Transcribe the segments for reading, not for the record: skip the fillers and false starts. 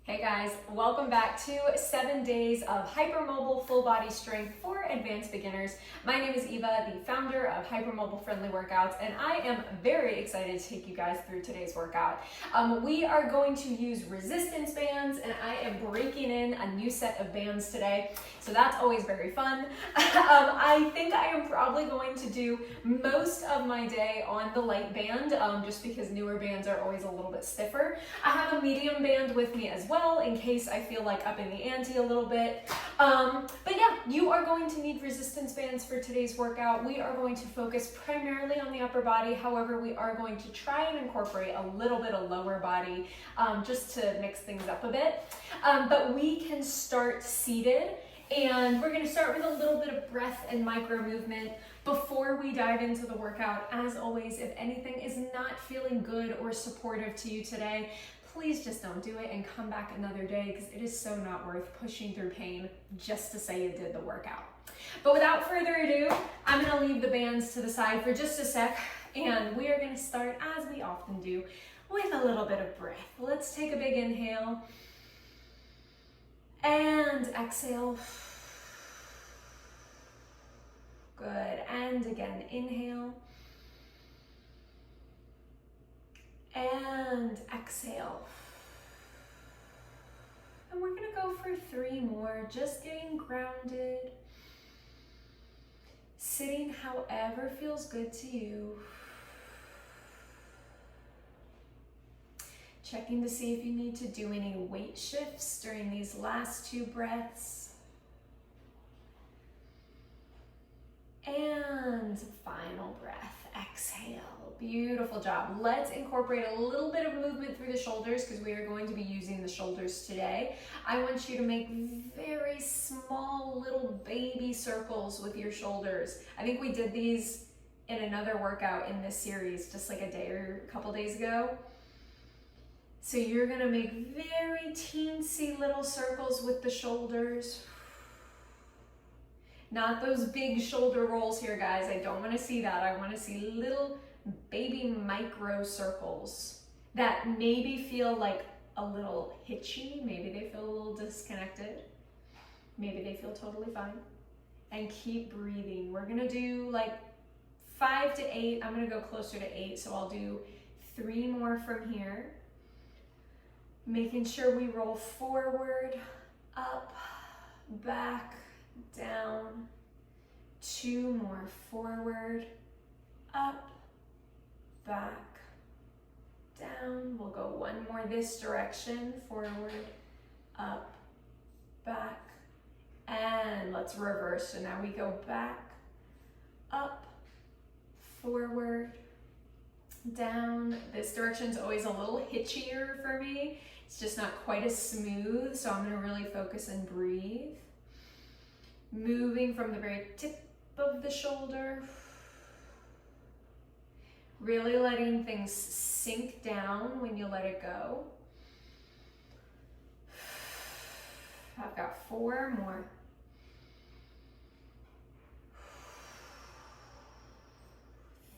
Hey guys, welcome back to 7 days of hypermobile full body strength for advanced beginners. My name is Eva, the founder of Hypermobile Friendly Workouts, and I am very excited to take you guys through today's workout. We are going to use resistance bands, and I am breaking in a new set of bands today, so that's always very fun. I think I am probably going to do most of my day on the light band, just because newer bands are always a little bit stiffer. I have a medium band with me as well, in case I feel like upping the ante a little bit. But yeah, you are going to need resistance bands for today's workout. We are going to focus primarily on the upper body. However, we are going to try and incorporate a little bit of lower body just to mix things up a bit. But we can start seated, and we're going to start with a little bit of breath and micro movement before we dive into the workout. As always, if anything is not feeling good or supportive to you today, please just don't do it and come back another day, because it is so not worth pushing through pain just to say you did the workout. But without further ado, I'm going to leave the bands to the side for just a sec, and we are going to start, as we often do, with a little bit of breath. Let's take a big inhale and exhale. Good. And again, inhale and exhale. And we're gonna go for 3 more, just getting grounded, sitting however feels good to you. Checking to see if you need to do any weight shifts during these last 2 breaths. And final breath, exhale. Beautiful job. Let's incorporate a little bit of movement through the shoulders, because we are going to be using the shoulders today. I want you to make very small little baby circles with your shoulders. I think we did these in another workout in this series just like a day or a couple days ago. So you're going to make very teensy little circles with the shoulders. Not those big shoulder rolls here, guys. I don't want to see that. I want to see little baby micro circles that maybe feel like a little hitchy. Maybe they feel a little disconnected. Maybe they feel totally fine. And keep breathing. We're going to do like 5 to 8. I'm going to go closer to 8, so I'll do 3 more from here. Making sure we roll forward, up, back, down. 2 more, forward, up, back, down. We'll go 1 more this direction, forward, up, back, and let's reverse. So now we go back, up, forward, down. This direction's always a little hitchier for me. It's just not quite as smooth, so I'm gonna really focus and breathe. Moving from the very tip of the shoulder. Really letting things sink down when you let it go. I've got 4 more.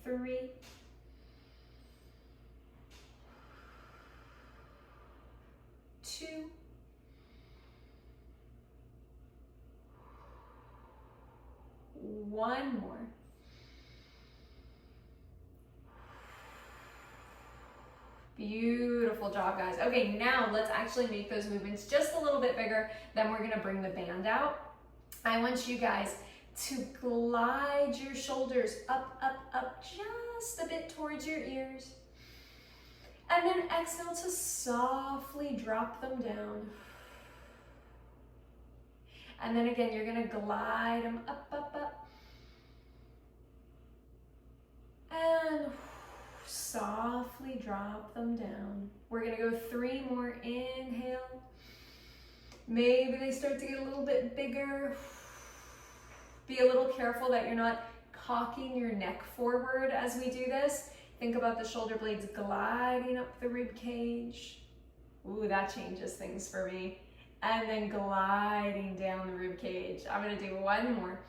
3. 2. 1 more. Beautiful job, guys. Okay, now let's actually make those movements just a little bit bigger. Then we're gonna bring the band out. I want you guys to glide your shoulders up, up, up, just a bit towards your ears. And then exhale to softly drop them down. And then again, you're gonna glide them up, up, up. And softly drop them down. We're gonna go 3 more. Inhale. Maybe they start to get a little bit bigger. Be a little careful that you're not cocking your neck forward as we do this. Think about the shoulder blades gliding up the rib cage. Ooh, that changes things for me. And then gliding down the rib cage. I'm gonna do 1 more.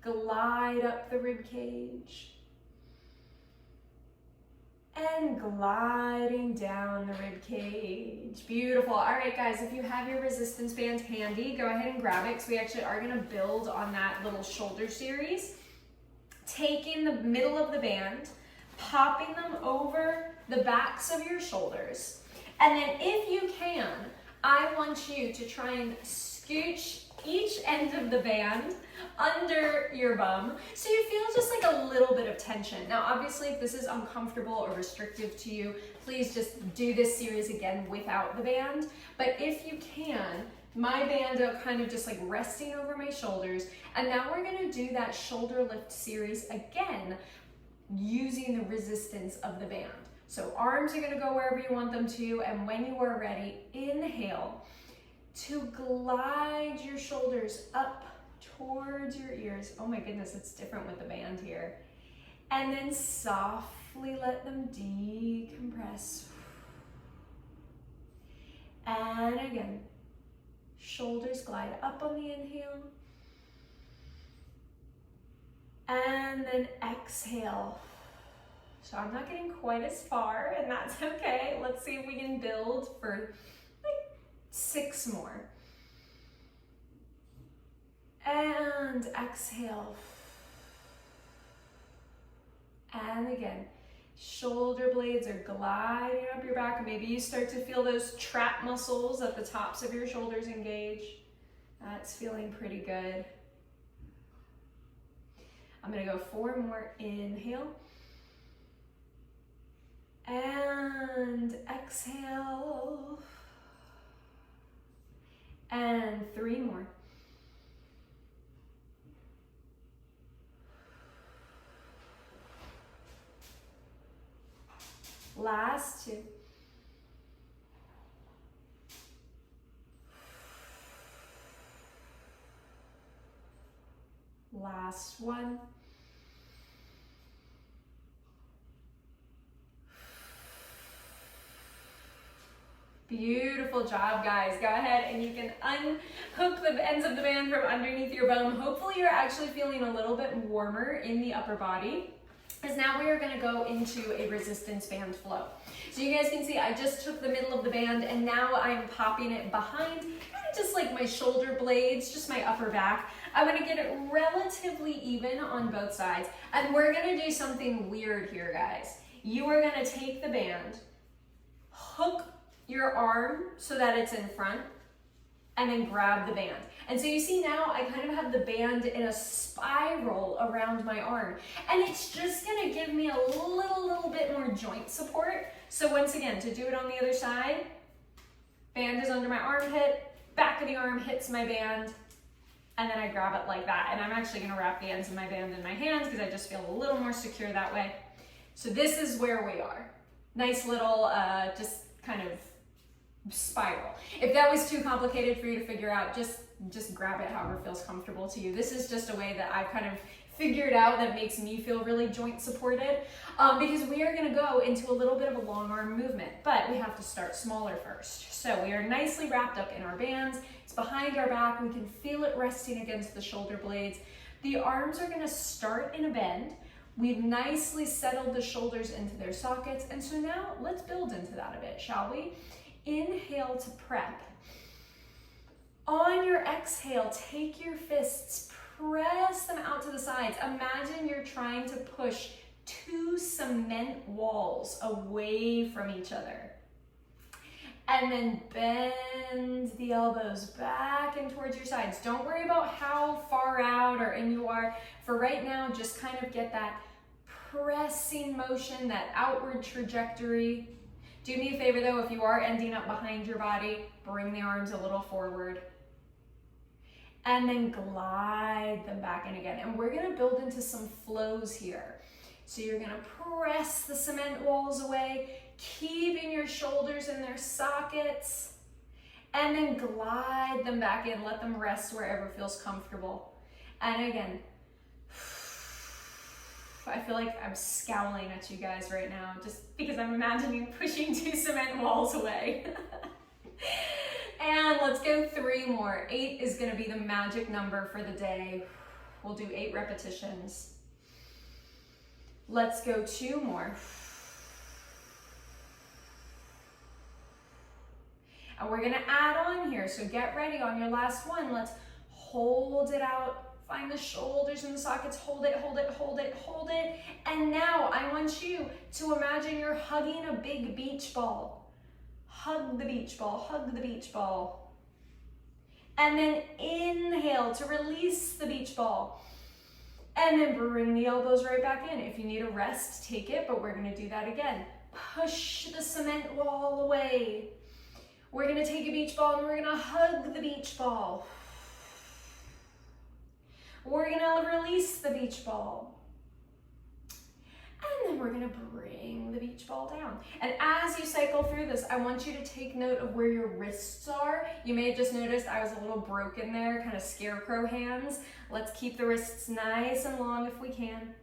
Glide up the rib cage. and gliding down the rib cage. Beautiful. All right, guys, if you have your resistance band handy, go ahead and grab it because we actually are gonna build on that little shoulder series. Taking the middle of the band, popping them over the backs of your shoulders. And then if you can, I want you to try and scooch each end of the band under your bum so you feel just like a little bit of tension. Now, obviously, if this is uncomfortable or restrictive to you, please just do this series again without the band. But if you can, my band kind of just like resting over my shoulders. And now we're gonna do that shoulder lift series again using the resistance of the band. So arms are gonna go wherever you want them to, and when you are ready, inhale to glide your shoulders up towards your ears. Oh my goodness, it's different with the band here. And then softly let them decompress. And again, shoulders glide up on the inhale. And then exhale. So I'm not getting quite as far, and that's okay. Let's see if we can build for like 6 more. And exhale. And again, shoulder blades are gliding up your back. Maybe you start to feel those trap muscles at the tops of your shoulders engage. That's feeling pretty good. I'm gonna go 4 more. Inhale. And exhale. And 3 more. Last 2. Last 1. Beautiful job, guys. Go ahead and you can unhook the ends of the band from underneath your bum. Hopefully you're actually feeling a little bit warmer in the upper body, because now we are going to go into a resistance band flow. So you guys can see I just took the middle of the band and now I'm popping it behind, kind of just like my shoulder blades, just my upper back. I'm going to get it relatively even on both sides. And we're going to do something weird here, guys. You are going to take the band, hook your arm so that it's in front, and then grab the band. And so you see now I kind of have the band in a spiral around my arm, and it's just gonna give me a little bit more joint support. So once again, to do it on the other side, band is under my armpit, back of the arm hits my band, and then I grab it like that. And I'm actually gonna wrap the ends of my band in my hands because I just feel a little more secure that way. So this is where we are. Nice little, just kind of spiral. If that was too complicated for you to figure out, just grab it however feels comfortable to you. This is just a way that I've kind of figured out that makes me feel really joint supported, because we are going to go into a little bit of a long arm movement, but we have to start smaller first. So we are nicely wrapped up in our bands. It's behind our back. We can feel it resting against the shoulder blades. The arms are going to start in a bend. We've nicely settled the shoulders into their sockets, and so now let's build into that a bit, shall we? Inhale to prep. On your exhale, take your fists, press them out to the sides. Imagine you're trying to push 2 cement walls away from each other. And then bend the elbows back and towards your sides. Don't worry about how far out or in you are. For right now, just kind of get that pressing motion, that outward trajectory. Do me a favor though, if you are ending up behind your body, bring the arms a little forward. And then glide them back in again. And we're gonna build into some flows here. So you're gonna press the cement walls away, keeping your shoulders in their sockets, and then glide them back in. Let them rest wherever feels comfortable. And again, I feel like I'm scowling at you guys right now just because I'm imagining pushing 2 cement walls away. And let's go 3 more. 8 is gonna be the magic number for the day. We'll do 8 repetitions. Let's go 2 more. And we're gonna add on here, so get ready on your last one. Let's hold it out, find the shoulders and the sockets, hold it, hold it, hold it, hold it. And now I want you to imagine you're hugging a big beach ball. Hug the beach ball, hug the beach ball. And then inhale to release the beach ball. And then bring the elbows right back in. If you need a rest, take it, but we're gonna do that again. Push the cement wall away. We're gonna take a beach ball and we're gonna hug the beach ball. We're gonna release the beach ball. And then we're gonna bring the beach ball down. And as you cycle through this, I want you to take note of where your wrists are. You may have just noticed I was a little broken there, kind of scarecrow hands. Let's keep the wrists nice and long if we can.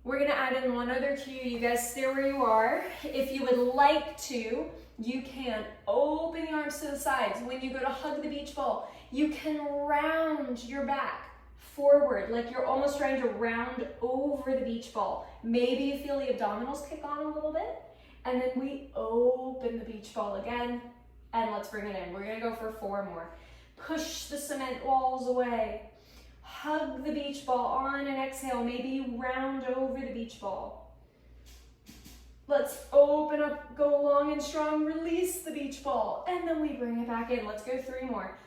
We're gonna add in one other cue. You guys stay where you are. If you would like to, you can open the arms to the sides. When you go to hug the beach ball, you can round your back forward, like you're almost trying to round over the beach ball. Maybe you feel the abdominals kick on a little bit, and then we open the beach ball again, and let's bring it in. We're gonna go for 4 more. Push the cement walls away. Hug the beach ball on an exhale. Maybe you round over the beach ball. Let's open up, go long and strong, release the beach ball, and then we bring it back in. Let's go 3 more.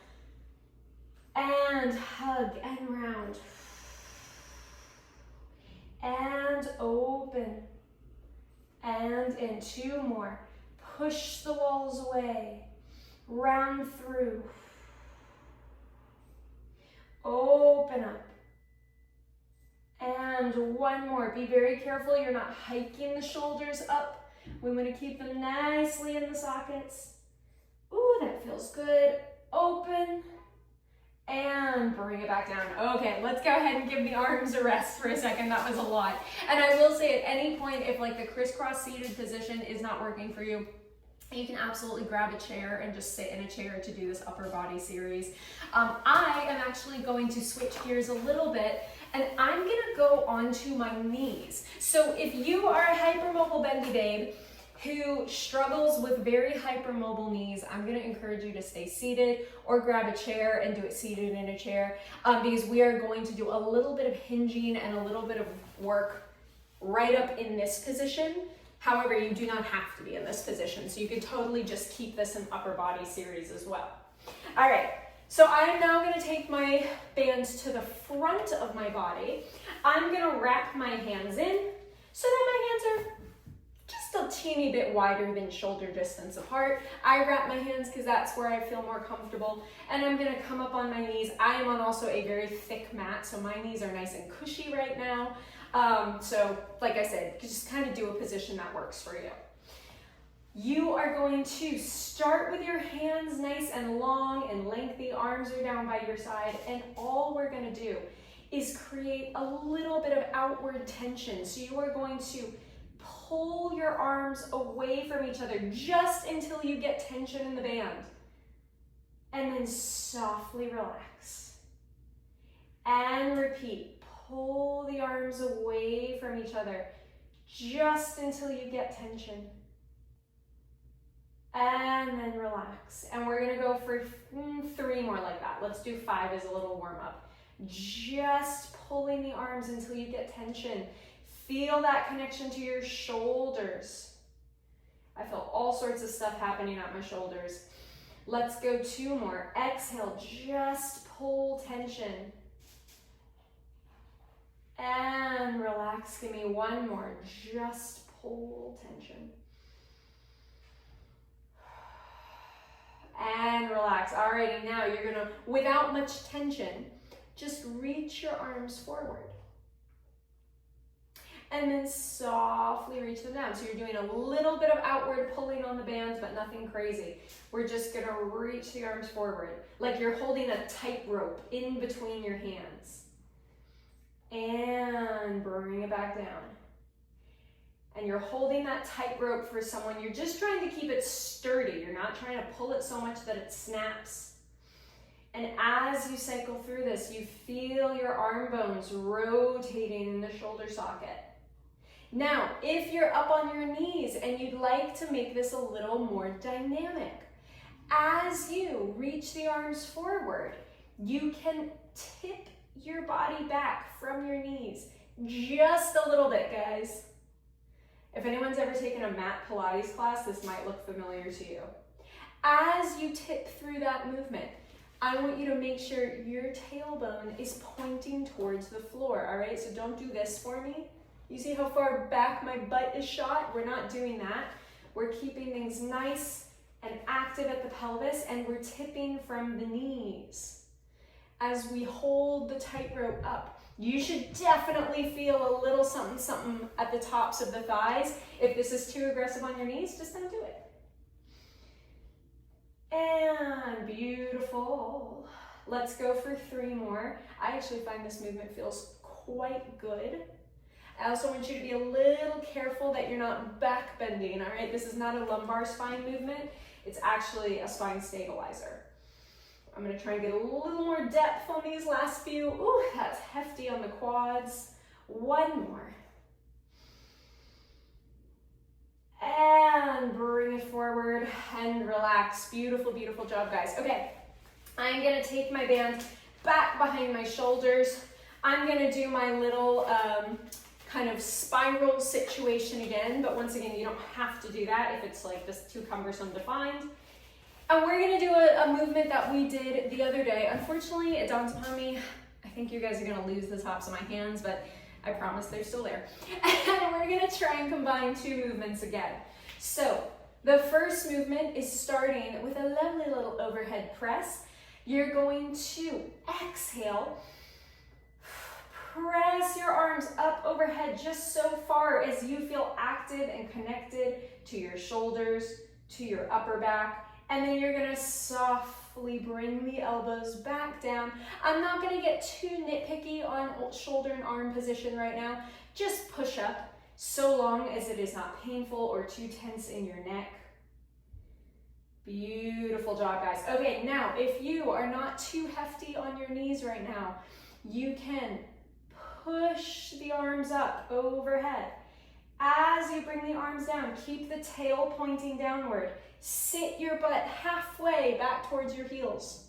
And hug and round. And open. And in 2 more. Push the walls away. Round through. Open up. And 1 more. Be very careful you're not hiking the shoulders up. We want to keep them nicely in the sockets. Ooh, that feels good. Open. And bring it back down. Okay, let's go ahead and give the arms a rest for a second. That was a lot. And I will say at any point, if like the crisscross seated position is not working for you, you can absolutely grab a chair and just sit in a chair to do this upper body series. I am actually going to switch gears a little bit, and I'm gonna go onto my knees. So if you are a hypermobile bendy babe who struggles with very hypermobile knees, I'm gonna encourage you to stay seated or grab a chair and do it seated in a chair, because we are going to do a little bit of hinging and a little bit of work right up in this position. However, you do not have to be in this position, so you could totally just keep this an upper body series as well. All right, so I'm now gonna take my bands to the front of my body. I'm gonna wrap my hands in so that my hands are just a teeny bit wider than shoulder distance apart. I wrap my hands because that's where I feel more comfortable, and I'm gonna come up on my knees. I am on also a very thick mat, so my knees are nice and cushy right now. So like I said, just kind of do a position that works for you. You are going to start with your hands nice and long and lengthy, arms are down by your side, and all we're gonna do is create a little bit of outward tension. So you are going to pull your arms away from each other just until you get tension in the band. And then softly relax. And repeat. Pull the arms away from each other just until you get tension. And then relax. And we're gonna go for 3 more like that. Let's do 5 as a little warm up. Just pulling the arms until you get tension. Feel that connection to your shoulders. I feel all sorts of stuff happening at my shoulders. Let's go 2 more. Exhale, just pull tension. And relax. Give me 1 more. Just pull tension. And relax. Alrighty, now you're gonna, without much tension, just reach your arms forward. And then softly reach them down. So you're doing a little bit of outward pulling on the bands, but nothing crazy. We're just gonna reach the arms forward, like you're holding a tightrope in between your hands. And bring it back down. And you're holding that tightrope for someone. You're just trying to keep it sturdy. You're not trying to pull it so much that it snaps. And as you cycle through this, you feel your arm bones rotating in the shoulder socket. Now, if you're up on your knees and you'd like to make this a little more dynamic, as you reach the arms forward, you can tip your body back from your knees just a little bit, guys. If anyone's ever taken a mat Pilates class, this might look familiar to you. As you tip through that movement, I want you to make sure your tailbone is pointing towards the floor, all right? So don't do this for me. You see how far back my butt is shot? We're not doing that. We're keeping things nice and active at the pelvis, and we're tipping from the knees. As we hold the tightrope up, you should definitely feel a little something, something at the tops of the thighs. If this is too aggressive on your knees, just don't do it. And beautiful. Let's go for 3 more. I actually find this movement feels quite good. I also want you to be a little careful that you're not back bending, all right? This is not a lumbar spine movement. It's actually a spine stabilizer. I'm gonna try and get a little more depth on these last few. Ooh, that's hefty on the quads. 1 more. And bring it forward and relax. Beautiful, beautiful job, guys. Okay, I'm gonna take my band back behind my shoulders. I'm gonna do my little kind of spiral situation again, but once again, you don't have to do that if it's like just too cumbersome to find. And we're gonna do a movement that we did the other day. Unfortunately, it dawned upon me, I think you guys are gonna lose the tops of my hands, but I promise they're still there. And we're gonna try and combine 2 movements again. So the first movement is starting with a lovely little overhead press. You're going to exhale, press your arms up overhead just so far as you feel active and connected to your shoulders, to your upper back. And then you're gonna softly bring the elbows back down. I'm not gonna get too nitpicky on shoulder and arm position right now. Just push up so long as it is not painful or too tense in your neck. Beautiful job, guys. Okay, now if you are not too hefty on your knees right now, you can push the arms up overhead. As you bring the arms down, keep the tail pointing downward. Sit your butt halfway back towards your heels.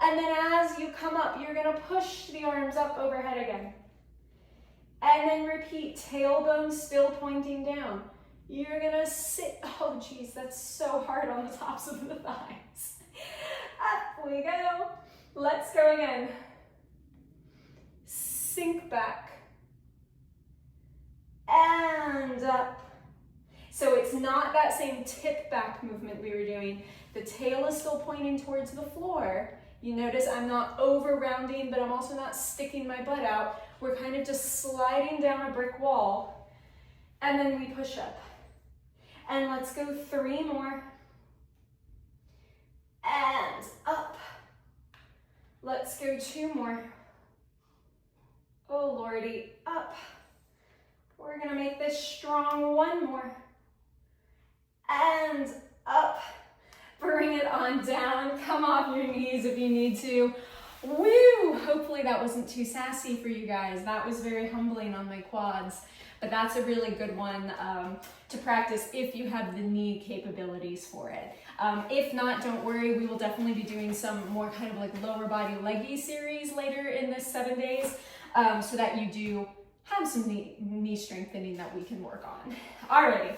And then as you come up, you're gonna push the arms up overhead again. And then repeat, tailbone still pointing down. You're gonna sit, oh geez, that's so hard on the tops of the thighs. Up we go. Let's go again. Sink back. And up. So it's not that same tip back movement we were doing. The tail is still pointing towards the floor. You notice I'm not over rounding, but I'm also not sticking my butt out. We're kind of just sliding down a brick wall. And then we push up. And let's go 3 more. And up. Let's go 2 more. Oh Lordy, up. We're gonna make this strong. 1 more. And up. Bring it on down. Come off your knees if you need to. Woo! Hopefully that wasn't too sassy for you guys. That was very humbling on my quads. But that's a really good one to practice if you have the knee capabilities for it. If not, don't worry. We will definitely be doing some more kind of like lower body leggy series later in this 7 days so that you do have some knee strengthening that we can work on. Alrighty,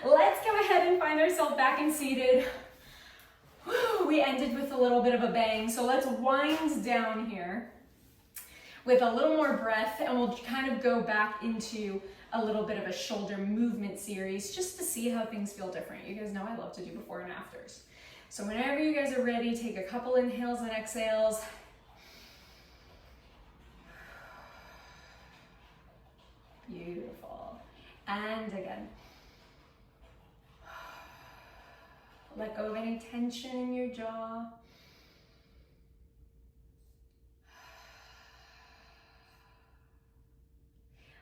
let's go ahead and find ourselves back and seated. Whew, we ended with a little bit of a bang, so let's wind down here with a little more breath, and we'll kind of go back into a little bit of a shoulder movement series just to see how things feel different. You guys know I love to do before and afters. So whenever you guys are ready, take a couple inhales and exhales. Beautiful. And again. Let go of any tension in your jaw.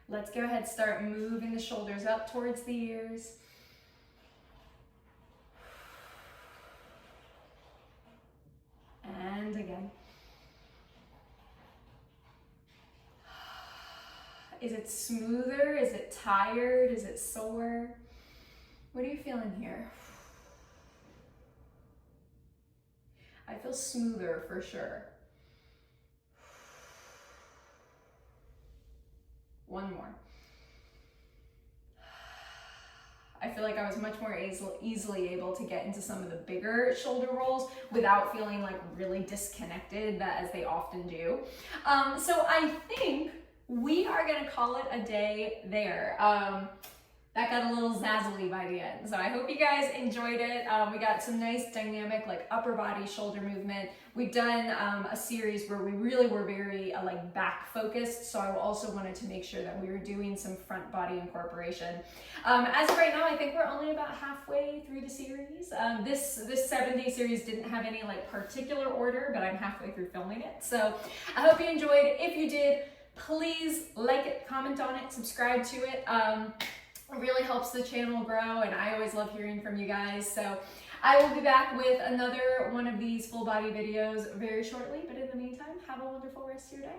Let's go ahead and start moving the shoulders up towards the ears. And again. Is it smoother? Is it tired? Is it sore? What are you feeling here? I feel smoother for sure. One more. I feel like I was much more easily able to get into some of the bigger shoulder rolls without feeling like really disconnected, as they often do. So I think we are gonna call it a day there. That got a little zazzly by the end. So I hope you guys enjoyed it. We got some nice dynamic like upper body shoulder movement. We've done a series where we really were very like back focused. So I also wanted to make sure that we were doing some front body incorporation. As of right now, I think we're only about halfway through the series. This 7-day series didn't have any like particular order, but I'm halfway through filming it. So I hope you enjoyed. If you did, please like it, comment on it, subscribe to it. It really helps the channel grow, and I always love hearing from you guys. So I will be back with another one of these full body videos very shortly, but in the meantime, have a wonderful rest of your day.